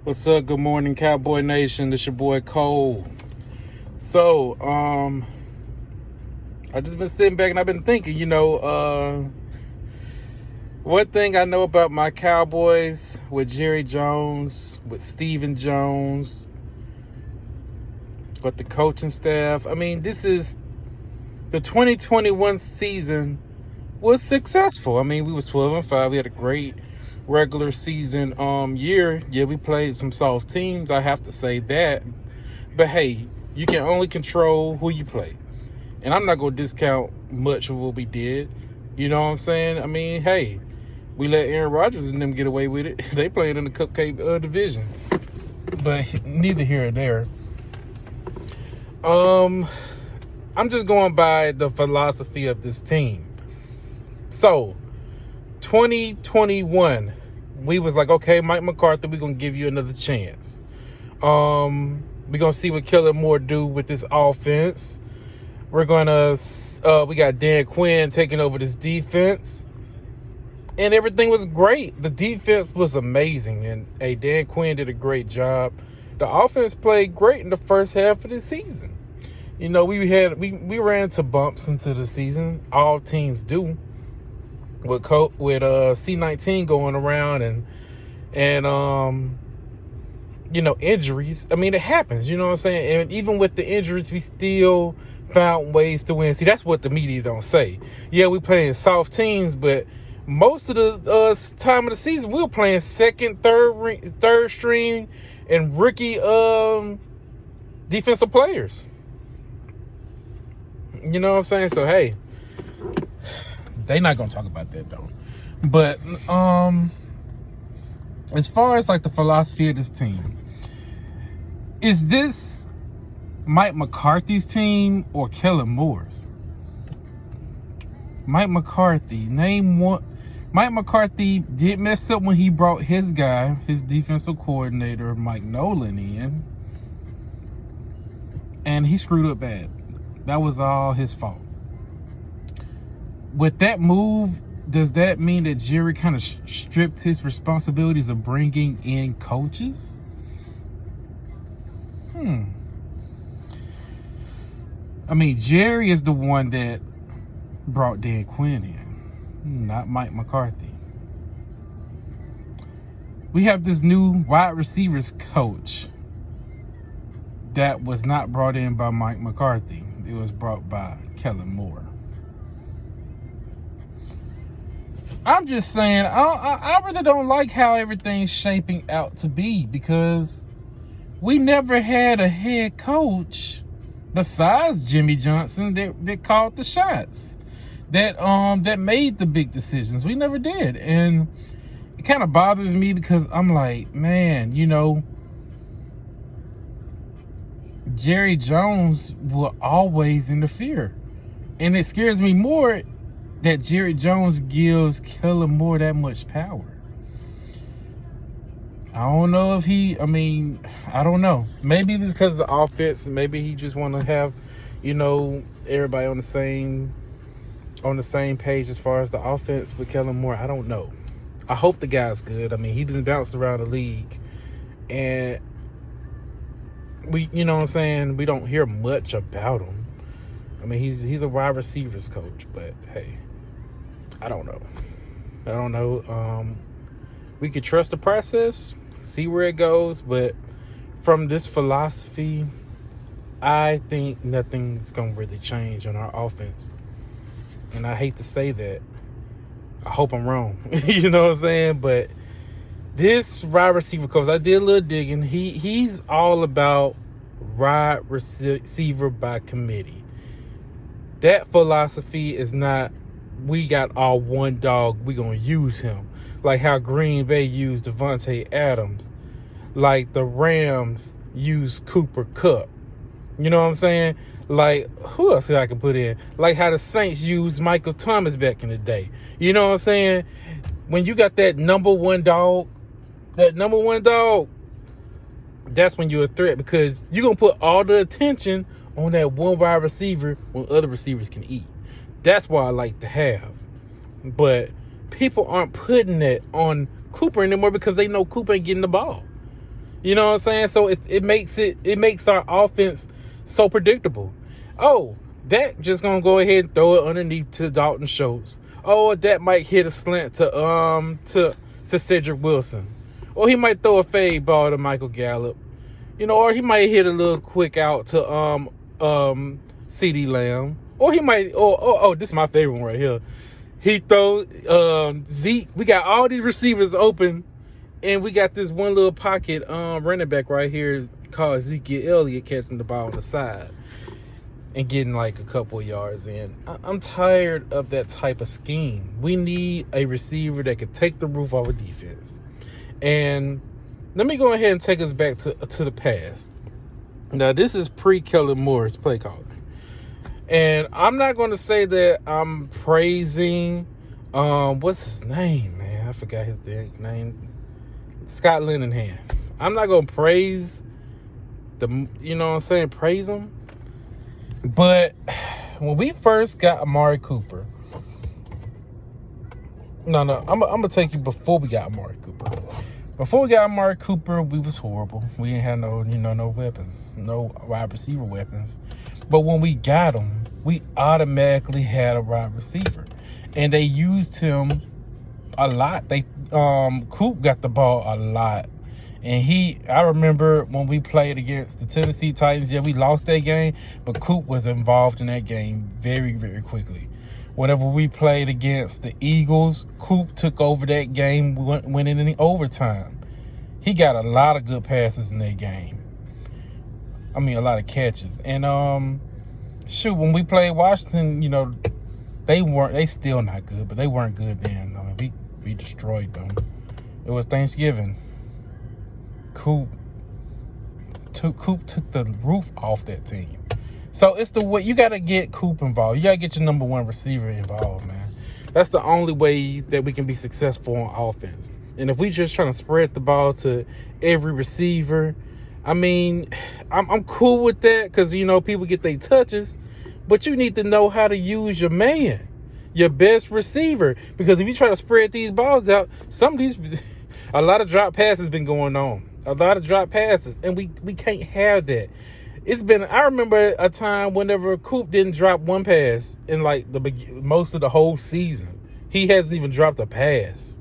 What's up? Good morning, Cowboy Nation. This your boy Cole. So, I just been sitting back and I've been thinking, one thing I know about my Cowboys with Jerry Jones, with Stephen Jones, with the coaching staff. I mean, this is the 2021 season was successful. I mean, we was 12-5. We had a great regular season year. Yeah, we played some soft teams, I have to say that. But hey, you can only control who you play. And I'm not going to discount much of what we did. You know what I'm saying? I mean, hey, we let Aaron Rodgers and them get away with it. They played in the Cupcake division. But neither here or there. I'm just going by the philosophy of this team. So, 2021, we was like, okay, Mike McCarthy, we're going to give you another chance. We're going to see what Kellen Moore do with this offense. We're going to, we got Dan Quinn taking over this defense. And everything was great. The defense was amazing. And, hey, Dan Quinn did a great job. The offense played great in the first half of the season. You know, we ran into bumps into the season. All teams do. With C-19 going around and injuries. I mean, it happens, you know what I'm saying? And even with the injuries, we still found ways to win. See, that's what the media don't say. Yeah, we playing soft teams, but most of the time of the season, we were playing second, third string and rookie defensive players. You know what I'm saying? So, hey, they not going to talk about that, though. But as far as, like, the philosophy of this team, is this Mike McCarthy's team or Kellen Moore's? Mike McCarthy. Name one. Mike McCarthy did mess up when he brought his guy, his defensive coordinator, Mike Nolan, in. And he screwed up bad. That was all his fault. With that move, does that mean that Jerry kind of stripped his responsibilities of bringing in coaches? I mean, Jerry is the one that brought Dan Quinn in, not Mike McCarthy. We have this new wide receivers coach that was not brought in by Mike McCarthy. It was brought by Kellen Moore. I'm just saying, I really don't like how everything's shaping out to be, because we never had a head coach besides Jimmy Johnson that called the shots, that made the big decisions. We never did. And it kind of bothers me, because I'm like, man, Jerry Jones will always interfere. And it scares me more that Jerry Jones gives Kellen Moore that much power. I don't know if I don't know. Maybe it's because of the offense. Maybe he just want to have, everybody on the same page as far as the offense with Kellen Moore. I don't know. I hope the guy's good. I mean, he didn't bounce around the league, and we don't hear much about him. I mean, he's a wide receivers coach, but hey, I don't know. We could trust the process, see where it goes, but from this philosophy, I think nothing's going to really change on our offense. And I hate to say that. I hope I'm wrong. You know what I'm saying? But this wide receiver coach, I did a little digging. He's all about wide receiver by committee. That philosophy is not, we got our one dog, we going to use him. Like how Green Bay used Devontae Adams. Like the Rams used Cooper Kupp. You know what I'm saying? Like, who else I can put in? Like how the Saints used Michael Thomas back in the day. You know what I'm saying? When you got that number one dog, that's when you're a threat, because you're going to put all the attention on that one wide receiver when other receivers can eat. That's why I like to have. But people aren't putting that on Cooper anymore because they know Cooper ain't getting the ball. You know what I'm saying? So it makes our offense so predictable. Oh, that just gonna go ahead and throw it underneath to Dalton Schultz. Oh, that might hit a slant to Cedric Wilson. Or he might throw a fade ball to Michael Gallup. You know, or he might hit a little quick out to CeeDee Lamb. Or he might this is my favorite one right here. He throws Zeke. We got all these receivers open, and we got this one little pocket running back right here called Ezekiel Elliott catching the ball on the side and getting like a couple of yards in. I'm tired of that type of scheme. We need a receiver that can take the roof off of defense. And let me go ahead and take us back to the past. Now, this is pre-Kellen Moore's play calling. And I'm not going to say that I'm praising, what's his name, man? I forgot his name. Scott Linehan. I'm not going to praise you know what I'm saying, praise him. But when we first got Amari Cooper, I'm going to take you before we got Amari Cooper. Before we got Amari Cooper, we was horrible. We didn't have no weapons, no wide receiver weapons. But when we got him, we automatically had a wide receiver, and they used him a lot. Coop got the ball a lot, and I remember when we played against the Tennessee Titans. Yeah, we lost that game, but Coop was involved in that game very, very quickly. Whenever we played against the Eagles, Coop took over that game, went in the overtime. He got a lot of good passes in that game. I mean, a lot of catches. And when we played Washington, they still not good, but they weren't good then. I mean, we destroyed them. It was Thanksgiving. Coop took the roof off that team. So it's the way you got to get Coop involved. You got to get your number one receiver involved, man. That's the only way that we can be successful on offense. And if we just trying to spread the ball to every receiver, I mean, I'm cool with that because, people get their touches. But you need to know how to use your man, your best receiver. Because if you try to spread these balls out, a lot of drop passes been going on. A lot of drop passes. And we can't have that. I remember a time whenever Coop didn't drop one pass in like most of the whole season. He hasn't even dropped a pass.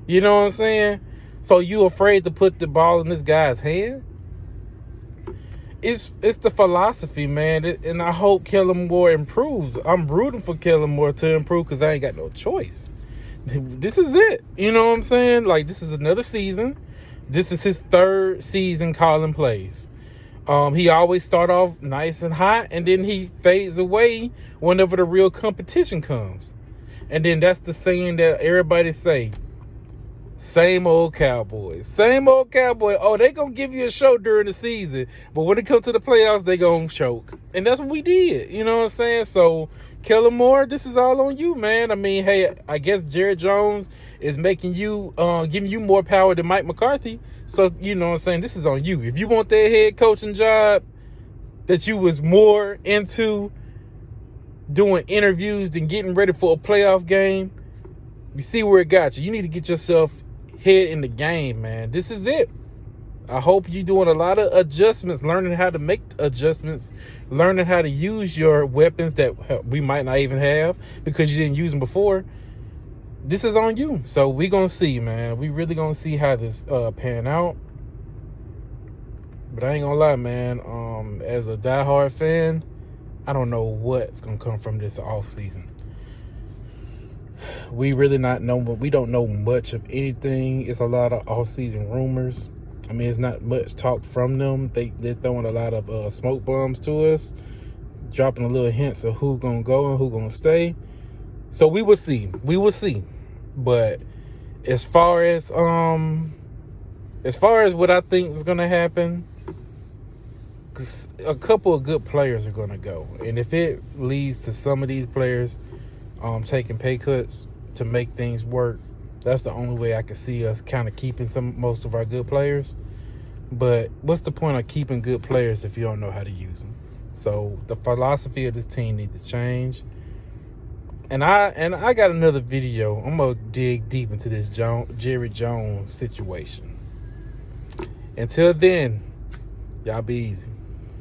You know what I'm saying? So you afraid to put the ball in this guy's hand? It's the philosophy, man. And I hope Kellen Moore improves. I'm rooting for Kellen Moore to improve because I ain't got no choice. This is it. You know what I'm saying? Like, this is another season. This is his third season calling plays. He always start off nice and hot, and then he fades away whenever the real competition comes. And then that's the saying that everybody say, same old Cowboys. Same old Cowboy. Oh, they going to give you a show during the season, but when it comes to the playoffs, they going to choke. And that's what we did. You know what I'm saying? So, Kellen Moore, this is all on you, man. I mean, hey, I guess Jerry Jones is making you, giving you more power than Mike McCarthy. So, you know what I'm saying? This is on you. If you want that head coaching job that you was more into doing interviews than getting ready for a playoff game, you see where it got you. You need to get yourself head in the game, man. This is it. I hope you're doing a lot of adjustments, learning how to make adjustments, learning how to use your weapons that we might not even have because you didn't use them before. This is on you. So we're going to see, man. We really going to see how this pan out. But I ain't going to lie, man. As a diehard fan, I don't know what's going to come from this offseason. We really not know, but we don't know much of anything. It's a lot of offseason rumors. I mean, it's not much talk from them. They're throwing a lot of smoke bombs to us, dropping a little hints of who's going to go and who's going to stay. So we will see. We will see. But as far as what I think is going to happen, a couple of good players are going to go. And if it leads to some of these players taking pay cuts to make things work, that's the only way I can see us kind of keeping most of our good players. But what's the point of keeping good players if you don't know how to use them? So the philosophy of this team needs to change. And I got another video. I'm gonna dig deep into this Jerry Jones situation. Until then, y'all be easy.